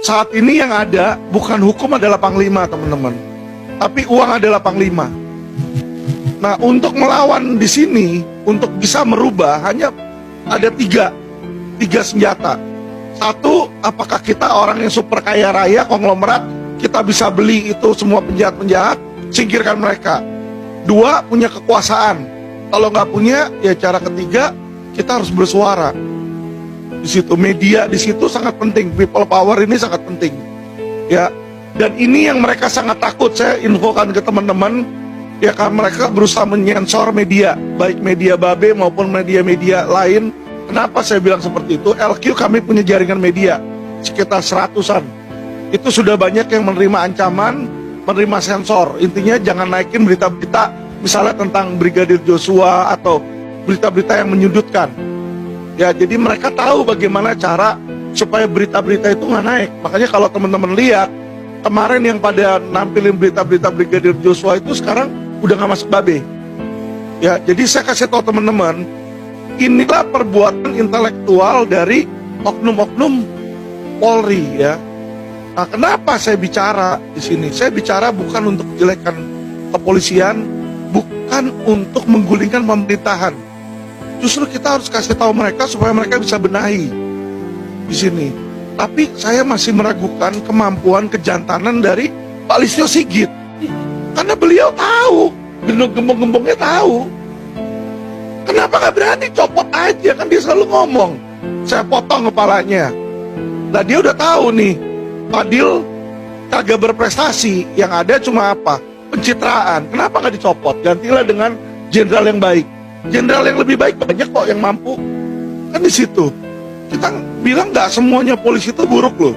Saat ini yang ada bukan hukum adalah panglima, teman-teman, tapi uang adalah panglima. Nah, untuk melawan di sini, untuk bisa merubah hanya ada tiga senjata. Satu, apakah kita orang yang super kaya raya, konglomerat, kita bisa beli itu semua penjahat-penjahat, singkirkan mereka. Dua, punya kekuasaan. Kalau nggak punya, ya cara ketiga, kita harus bersuara. Di situ media, di situ sangat penting. People power ini sangat penting. Ya, dan ini yang mereka sangat takut. Saya infokan ke teman-teman, ya kan, mereka berusaha menyensor media, baik media Babe maupun media-media lain. Kenapa saya bilang seperti itu? LQ kami punya jaringan media sekitar 100-an. Itu sudah banyak yang menerima ancaman, menerima sensor. Intinya jangan naikin berita-berita misalnya tentang Brigadir Joshua atau berita-berita yang menyudutkan. Ya, jadi mereka tahu bagaimana cara supaya berita-berita itu nggak naik. Makanya kalau teman-teman lihat kemarin yang pada nampilin berita-berita Brigadir Joshua itu sekarang udah nggak masuk Babe. Ya, jadi saya kasih tahu teman-teman, inilah perbuatan intelektual dari oknum-oknum Polri, ya. Nah, kenapa saya bicara di sini? Saya bicara bukan untuk menjelekkan kepolisian, bukan untuk menggulingkan pemerintahan. Justru kita harus kasih tahu mereka supaya mereka bisa benahi di sini. Tapi saya masih meragukan kemampuan kejantanan dari Pak Listio Sigit, karena beliau tahu, gembong-gembongnya tahu. Kenapa nggak berani copot aja? Kan dia selalu ngomong, saya potong kepalanya. Nah, dia udah tahu nih, Fadil kagak berprestasi, yang ada cuma apa? Pencitraan. Kenapa nggak dicopot? Gantilah dengan jenderal yang baik. Jenderal yang lebih baik banyak kok yang mampu. Kan di situ kita bilang nggak semuanya polisi itu buruk loh.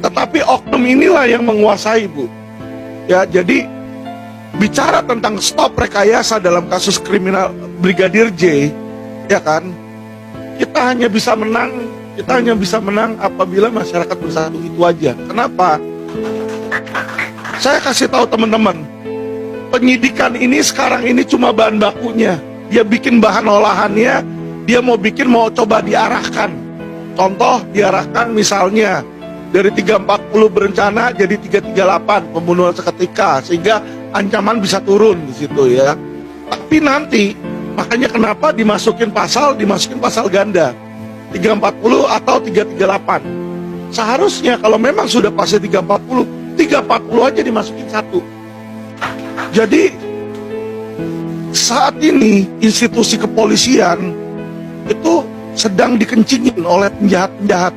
Tetapi oknum inilah yang menguasai, Bu. Ya, jadi bicara tentang stop rekayasa dalam kasus kriminal Brigadir J, ya kan? Kita hanya bisa menang apabila masyarakat bersatu, itu aja. Kenapa? Saya kasih tahu teman-teman, penyidikan ini sekarang ini cuma bahan bakunya. Dia bikin bahan olahannya, dia mau coba diarahkan. Contoh, diarahkan misalnya dari 340 berencana jadi 338 pembunuhan seketika, sehingga ancaman bisa turun di situ, ya. Tapi nanti makanya kenapa dimasukin pasal ganda 340 atau 338. Seharusnya kalau memang sudah pasal 340 aja dimasukin satu. Jadi saat ini institusi kepolisian itu sedang dikencingin oleh penjahat-penjahat.